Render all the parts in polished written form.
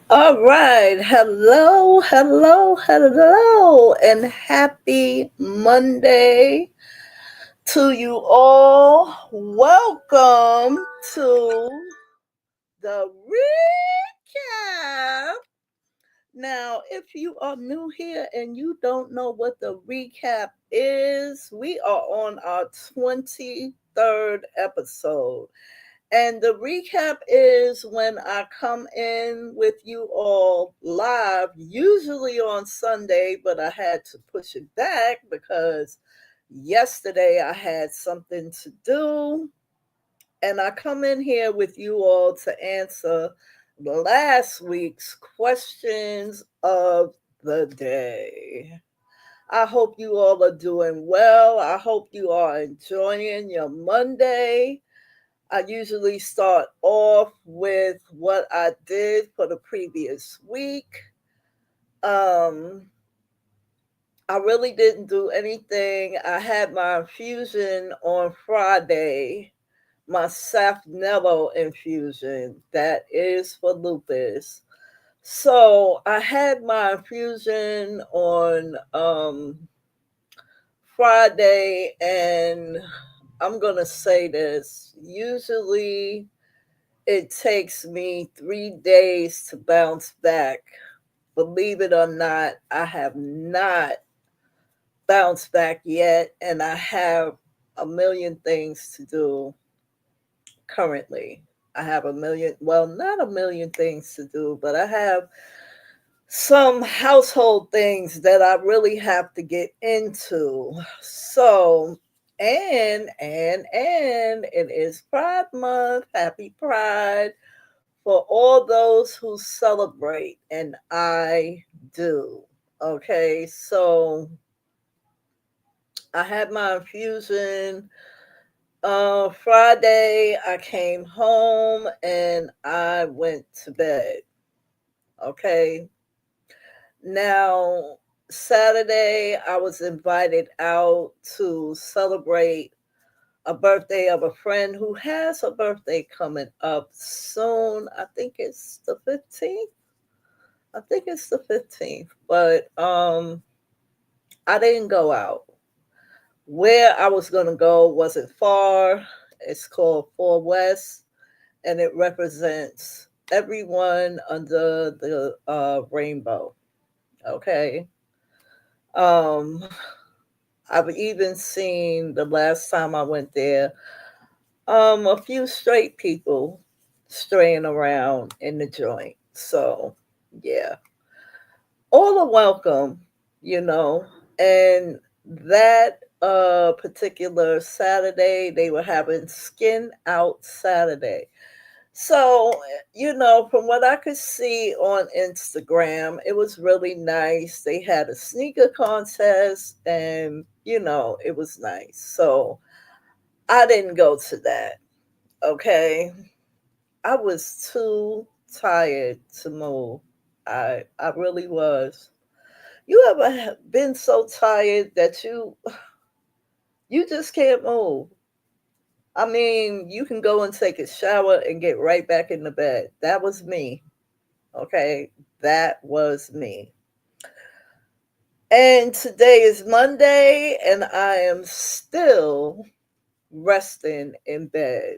All right. Hello, hello, hello, and happy Monday to you all. Welcome to the recap. Now, if you are new here and you don't know what the recap is, we are on our 23rd episode. And the recap is when I come in with you all live, usually on Sunday, but I had to push it back because yesterday I had something to do. And I come in here with you all to answer last week's questions of the day. I hope you all are doing well. I hope you are enjoying your Monday. I usually start off with what I did for the previous week. Um, I really didn't do anything. I had my infusion on Friday, my Safnello infusion that is for lupus. So I had my infusion on Friday, and I'm going to say this. Usually, it takes me 3 days to bounce back. Believe it or not, I have not bounced back yet, and I have a million things to do currently. I have a million, well, not a million things to do, but I have some household things that I really have to get into. So, and it is Pride Month. Happy Pride for all those who celebrate, and I do. Okay, so I had my infusion Friday. I came home and I went to bed. Okay, now Saturday I was invited out to celebrate a birthday of a friend who has a birthday coming up soon. I think it's the 15th. I think it's the 15th, but I didn't go out. Where I was going to go wasn't far. It's called Four West, and it represents everyone under the rainbow. Okay. Um, I've even seen the last time I went there, a few straight people straying around in the joint. So, yeah, all are welcome, you know. And that particular Saturday, they were having Skin Out Saturday. So, from what I could see on Instagram, it was really nice. They had a sneaker contest and, it was nice. So, I didn't go to that. Okay. I was too tired to move. I really was. You ever been so tired that you just can't move? I mean, you can go and take a shower and get right back in the bed. That was me. Okay, that was me. And today is Monday, and I am still resting in bed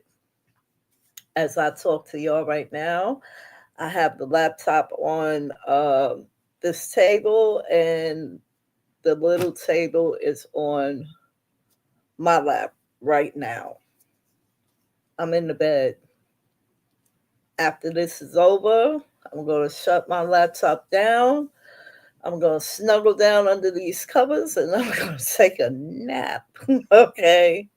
as I talk to y'all right now. I have the laptop on this table, and the little table is on my lap right now. I'm in the bed. After this is over, I'm going to shut my laptop down. I'm going to snuggle down under these covers and I'm going to take a nap. Okay.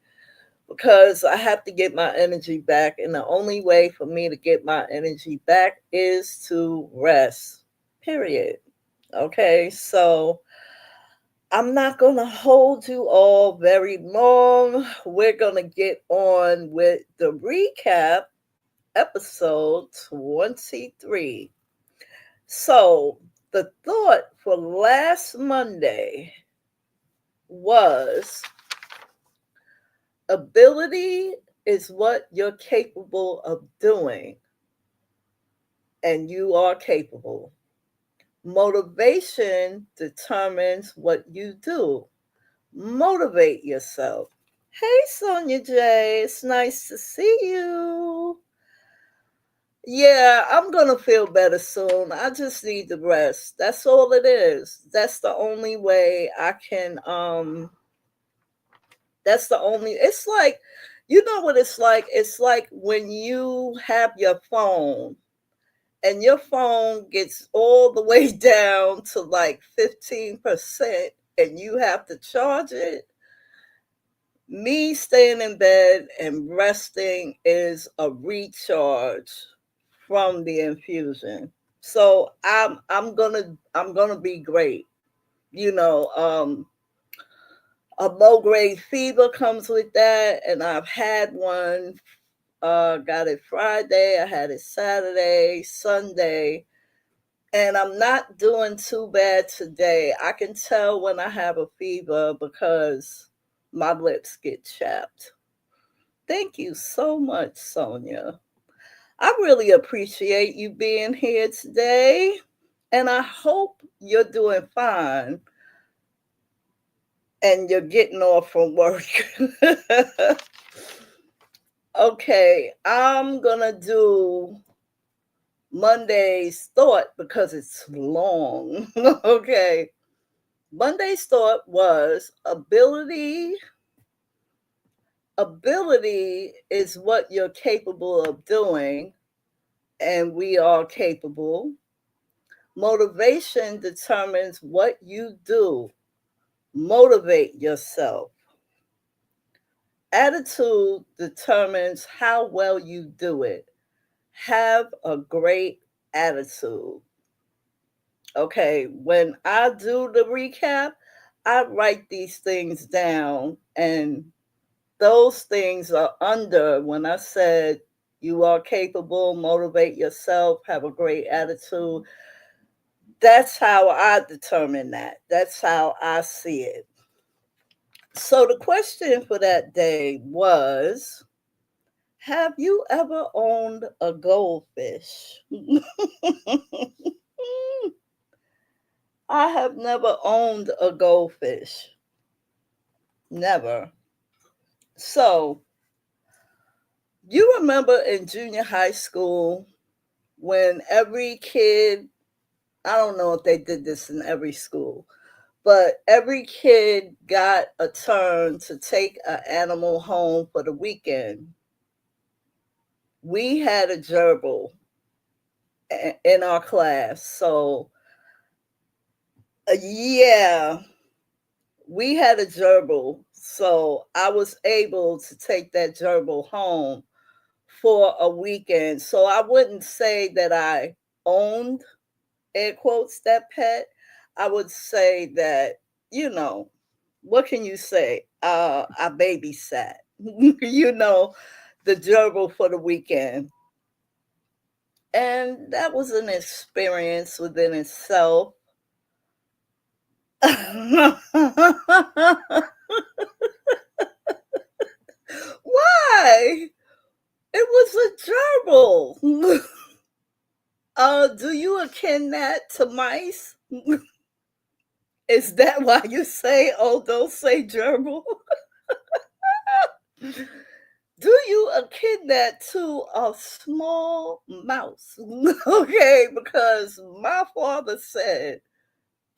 Because I have to get my energy back. And the only way for me to get my energy back is to rest. Period. Okay. So I'm not going to hold you all very long. We're going to get on with the recap, episode 23. So, the thought for last Monday was ability is what you're capable of doing. and you are capable. Motivation determines what you do. Motivate yourself. Hey, Sonia J, it's nice to see you. Yeah, I'm gonna feel better soon. I just need the rest. That's all it is. That's the only way I can that's the only it's like you know what it's like? It's like when you have your phone and your phone gets all the way down to like 15% and you have to charge it. Me staying in bed and resting is a recharge from the infusion. So I'm gonna be great. You know, a low grade fever comes with that, and I've had one. Got it Friday. I had it Saturday, Sunday, and I'm not doing too bad today. I can tell when I have a fever because my lips get chapped. Thank you so much, Sonia. I really appreciate you being here today, and I hope you're doing fine and you're getting off from work. Okay, I'm gonna do Monday's thought because it's long. Okay. Monday's thought was ability is what you're capable of doing, and we are capable. Motivation determines what you do. Motivate yourself. Attitude determines how well you do it. Have a great attitude. Okay, when I do the recap, I write these things down, and those things are under when I said you are capable, motivate yourself, have a great attitude. That's how I determine that. That's how I see it. So the question for that day was, have you ever owned a goldfish? I have never owned a goldfish. Never. So, you remember in junior high school when every kid, I don't know if they did this in every school, but every kid got a turn to take an animal home for the weekend. We had a gerbil in our class. So, yeah, we had a gerbil. So I was able to take that gerbil home for a weekend. So I wouldn't say that I owned, air quotes, that pet. I would say that, you know, what can you say? I babysat, the gerbil for the weekend. And that was an experience within itself. Why? It was a gerbil. Do you akin that to mice? Is that why you say, oh, don't say gerbil? Do you akin that to a small mouse? Okay, because my father said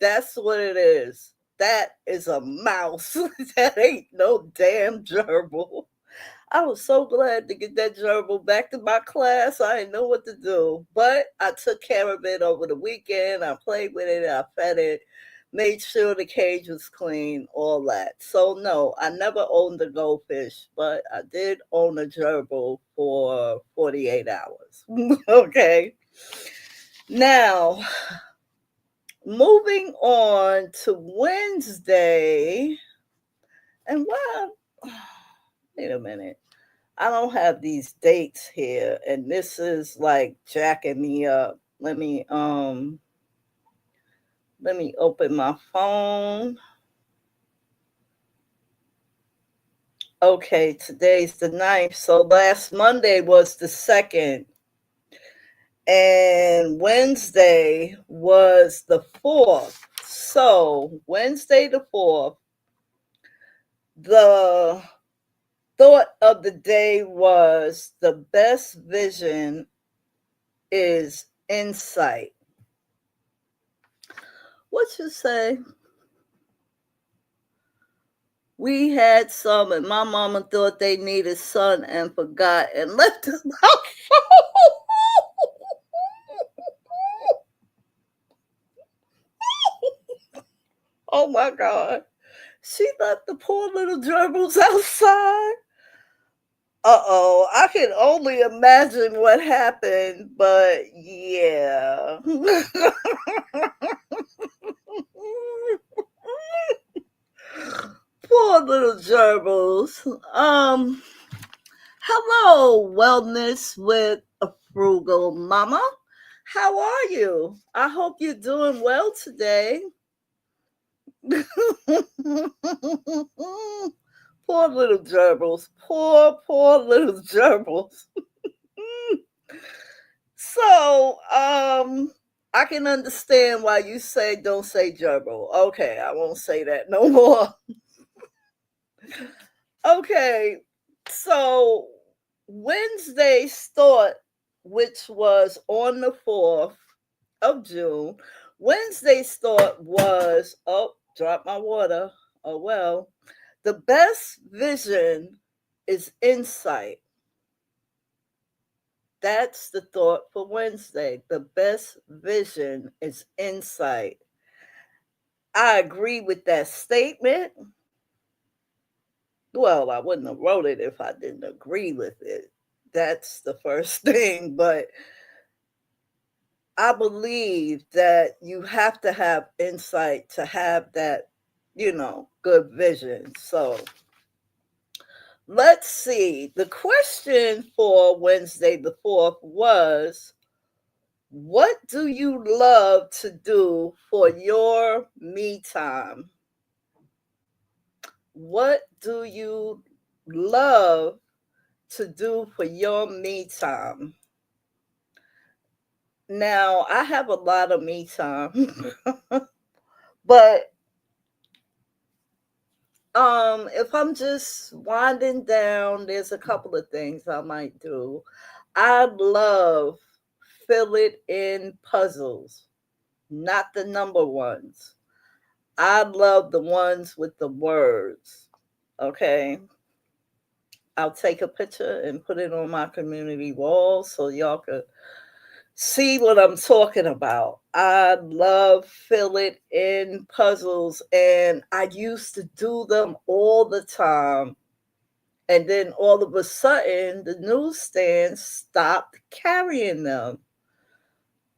that's what it is. That is a mouse. That ain't no damn gerbil. I was so glad to get that gerbil back to my class. I didn't know what to do, but I took care of it over the weekend. I played with it, I fed it, made sure the cage was clean, all that. So, no, I never owned a goldfish, but I did own a gerbil for 48 hours. Okay. Now, moving on to Wednesday, and well, wait a minute. I don't have these dates here, and this is like jacking me up. Let me open my phone. Okay, today's the 9th. So last Monday was the 2nd. And Wednesday was the 4th. So, Wednesday the 4th, the thought of the day was the best vision is insight. What you say? We had some, and my mama thought they needed sun and forgot and left them out. Oh my God. She left the poor little gerbils outside. Uh-oh, I can only imagine what happened, but yeah. Poor little gerbils. Hello, wellness with a frugal mama. How are you? I hope you're doing well today. Poor little gerbils. Poor little gerbils. So, I can understand why you say don't say gerbil. Okay, I won't say that no more. Okay, so Wednesday's thought, which was on the 4th of June, Wednesday's thought was, oh, drop my water. Oh, well, the best vision is insight. That's the thought for Wednesday. The best vision is insight. I agree with that statement. Well, I wouldn't have wrote it if I didn't agree with it. That's the first thing. But I believe that you have to have insight to have that, good vision. So let's see. The question for Wednesday the 4th was, what do you love to do for your me time? What do you love to do for your me time? Now, I have a lot of me time, but if I'm just winding down, there's a couple of things I might do. I love fill it in puzzles, not the number ones. I love the ones with the words. Okay. I'll take a picture and put it on my community wall so y'all could see what I'm talking about. I love fill it in puzzles, and I used to do them all the time. And then all of a sudden, the newsstand stopped carrying them.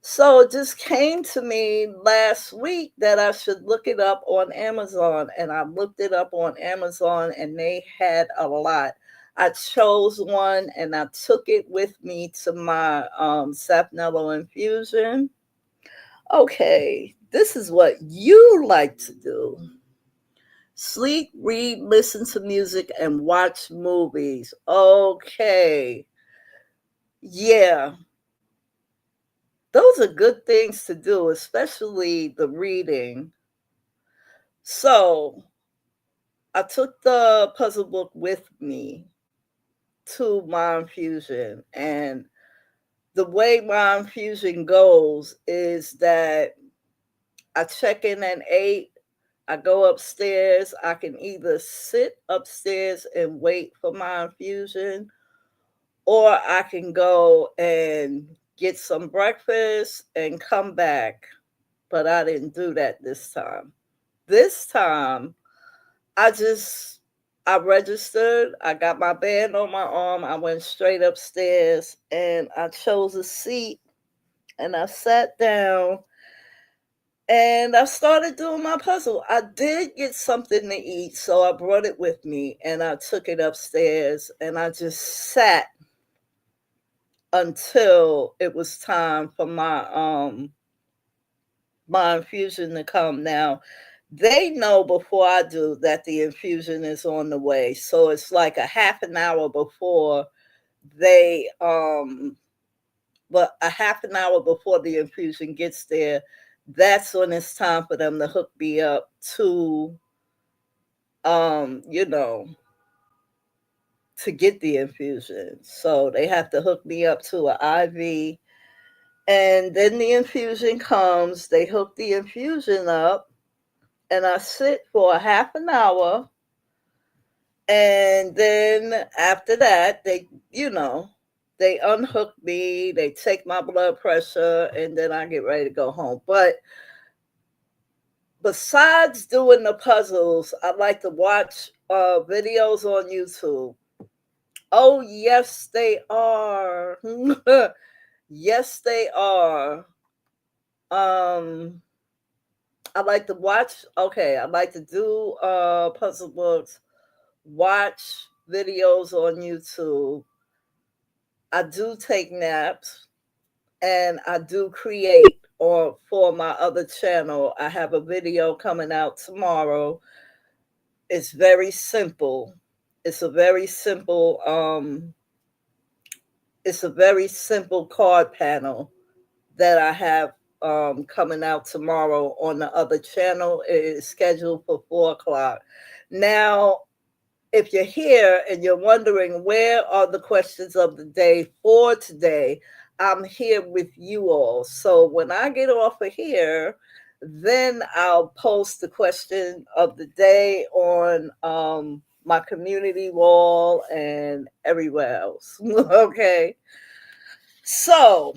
So it just came to me last week that I should look it up on Amazon. And I looked it up on Amazon and they had a lot. I chose one and I took it with me to my Sapnello infusion. Okay, this is what you like to do: sleep, read, listen to music, and watch movies. Okay, yeah, those are good things to do, especially the reading. So I took the puzzle book with me to my infusion. And the way my infusion goes is that I check in at 8. I go upstairs. I can either sit upstairs and wait for my infusion, or I can go and get some breakfast and come back. But I didn't do that this time. This time, I just I registered. I got my band on my arm. I went straight upstairs and I chose a seat and I sat down and I started doing my puzzle. I did get something to eat, so I brought it with me and I took it upstairs and I just sat until it was time for my infusion to come. Now, they know before I do that the infusion is on the way. So it's like a half an hour before they But a half an hour before the infusion gets there, that's when it's time for them to hook me up to, you know, to get the infusion. So they have to hook me up to an IV, and then the infusion comes. They hook the infusion up, and I sit for a half an hour. And then after that, they unhook me, they take my blood pressure, and then I get ready to go home. But besides doing the puzzles, I like to watch videos on YouTube. Oh, yes, they are. Yes, they are. Um, I like to watch. Okay, I like to do puzzle books, watch videos on YouTube. I do take naps, and I do create, or for my other channel. I have a video coming out tomorrow. It's very simple. It's a very simple it's a very simple card panel that I have coming out tomorrow on the other channel. It is scheduled for 4 o'clock. Now, if you're here and you're wondering where are the questions of the day for today, I'm here with you all. So when I get off of here, then I'll post the question of the day on my community wall and everywhere else. Okay. So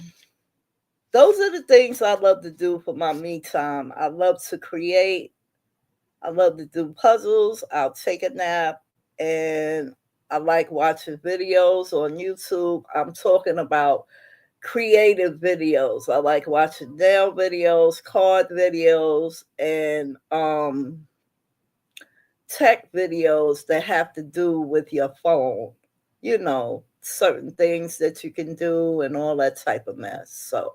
those are the things I love to do for my me time. I love to create. I love to do puzzles. I'll take a nap, and I like watching videos on YouTube. I'm talking about creative videos. I like watching nail videos, card videos, and tech videos that have to do with your phone. Certain things that you can do and all that type of mess. So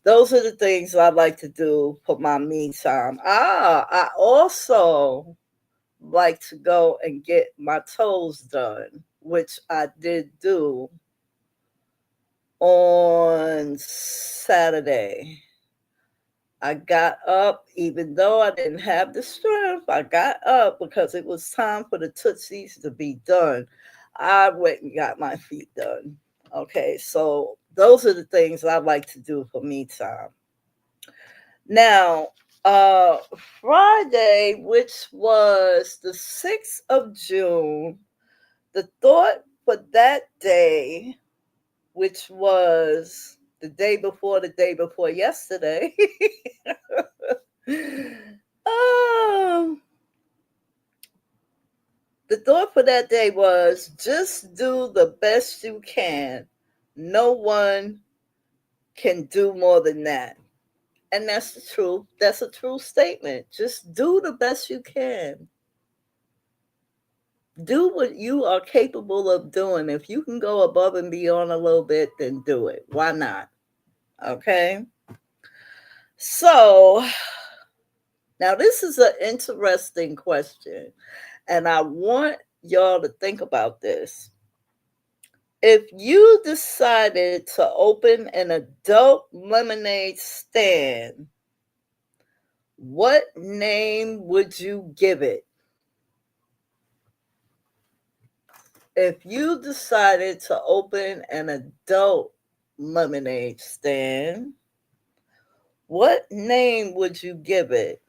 those are the things I like to do for my me time. I also like to go and get my toes done, which I did do on Saturday. I got up, even though I didn't have the strength, I got up because it was time for the Tootsies to be done. I went and got my feet done. Okay, so those are the things I like to do for me time. Now, uh, Friday, which was the 6th of June, the thought for that day, which was the day before yesterday, um, the thought for that day was just do the best you can. No one can do more than that. And that's the truth. That's a true statement. Just do the best you can. Do what you are capable of doing. If you can go above and beyond a little bit, then do it. Why not? Okay. So now this is an interesting question, and I want y'all to think about this. If you decided to open an adult lemonade stand, what name would you give it? If you decided to open an adult lemonade stand, what name would you give it?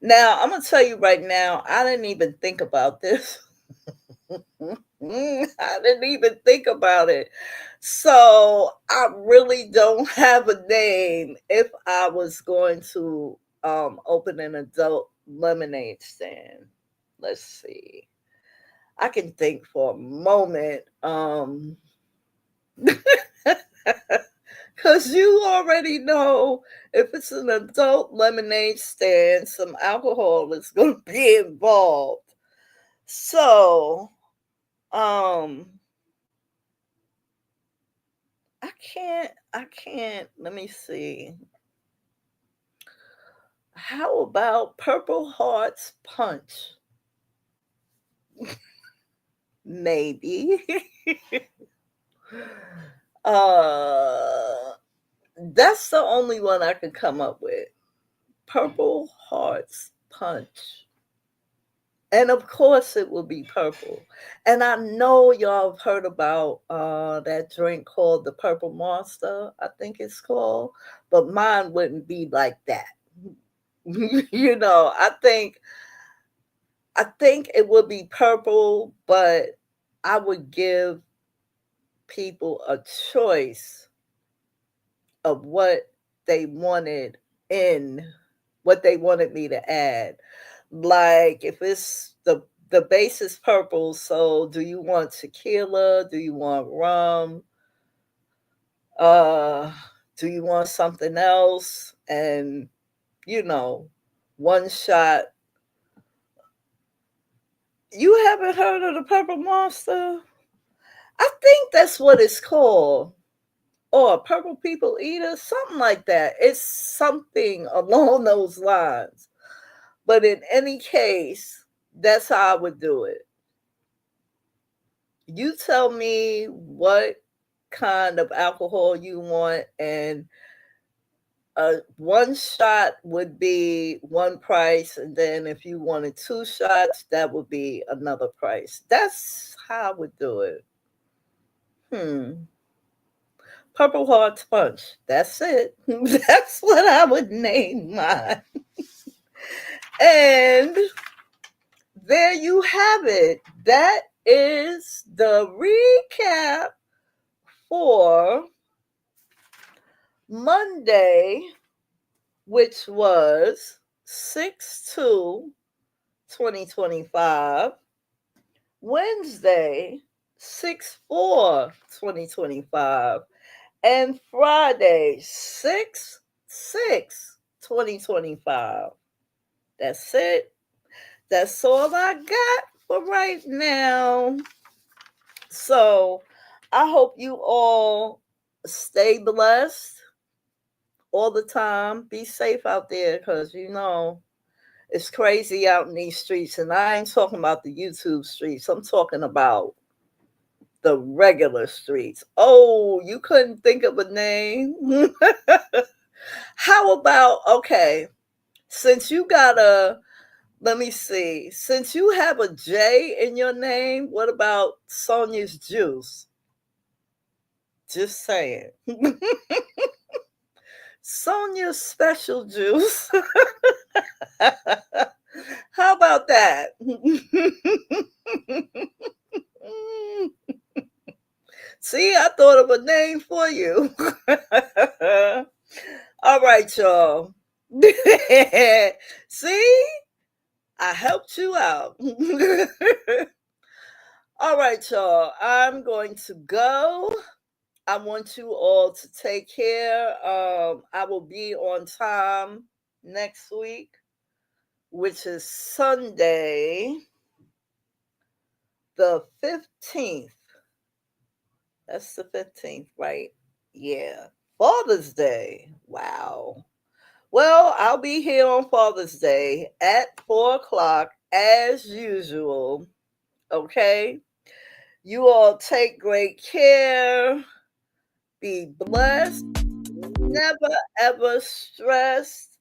Now, I'm going to tell you right now, I didn't even think about this. I didn't even think about it. So I really don't have a name if I was going to open an adult lemonade stand. Let's see. I can think for a moment. Because you already know if it's an adult lemonade stand, some alcohol is going to be involved. So, um, let me see. How about Purple Hearts Punch? Maybe. That's the only one I could come up with. Purple Hearts Punch. And of course it will be purple. And I know y'all have heard about that drink called the Purple Monster, I think it's called, but mine wouldn't be like that. You know, I think it would be purple, but I would give people a choice of they wanted in what they wanted me to add. Like if it's the base is purple, so do you want tequila? Do you want rum? Uh do you want something else? And you know, one shot. You haven't heard of the Purple Monster? I think that's what it's called. Or Purple People Eater, something like that. It's something along those lines. But in any case, that's how I would do it. You tell me what kind of alcohol you want, and one shot would be one price, and then if you wanted two shots, that would be another price. That's how I would do it. Hmm. Purple Heart Punch. That's it. That's what I would name mine. And there you have it. That is the recap for Monday, which was 6/2/2025, Wednesday, 6/4/2025, and Friday, 6/6/2025. That's it. That's all I got for right now. So I hope you all stay blessed all the time. Be safe out there because, it's crazy out in these streets. And I ain't talking about the YouTube streets, I'm talking about the regular streets. Oh, you couldn't think of a name? How about, okay, since you got let me see, since you have a J in your name, what about Sonia's Juice? Just saying. Sonia's Special Juice. How about that? See, I thought of a name for you. All right, y'all. See, I helped you out. All right, y'all. I'm going to go. I want you all to take care. I will be on time next week, which is Sunday, the 15th. That's the 15th, right? Yeah. Father's Day. Wow. Well, I'll be here on Father's Day at 4 o'clock as usual. Okay. You all take great care. Be blessed. Never ever stressed.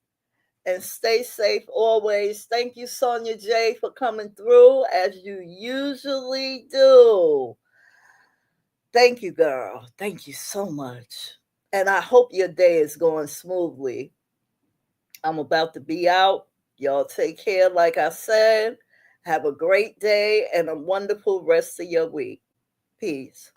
And stay safe always. Thank you, Sonia J, for coming through as you usually do. Thank you, girl. Thank you so much. And I hope your day is going smoothly. I'm about to be out. Y'all take care, like I said. Have a great day and a wonderful rest of your week. Peace.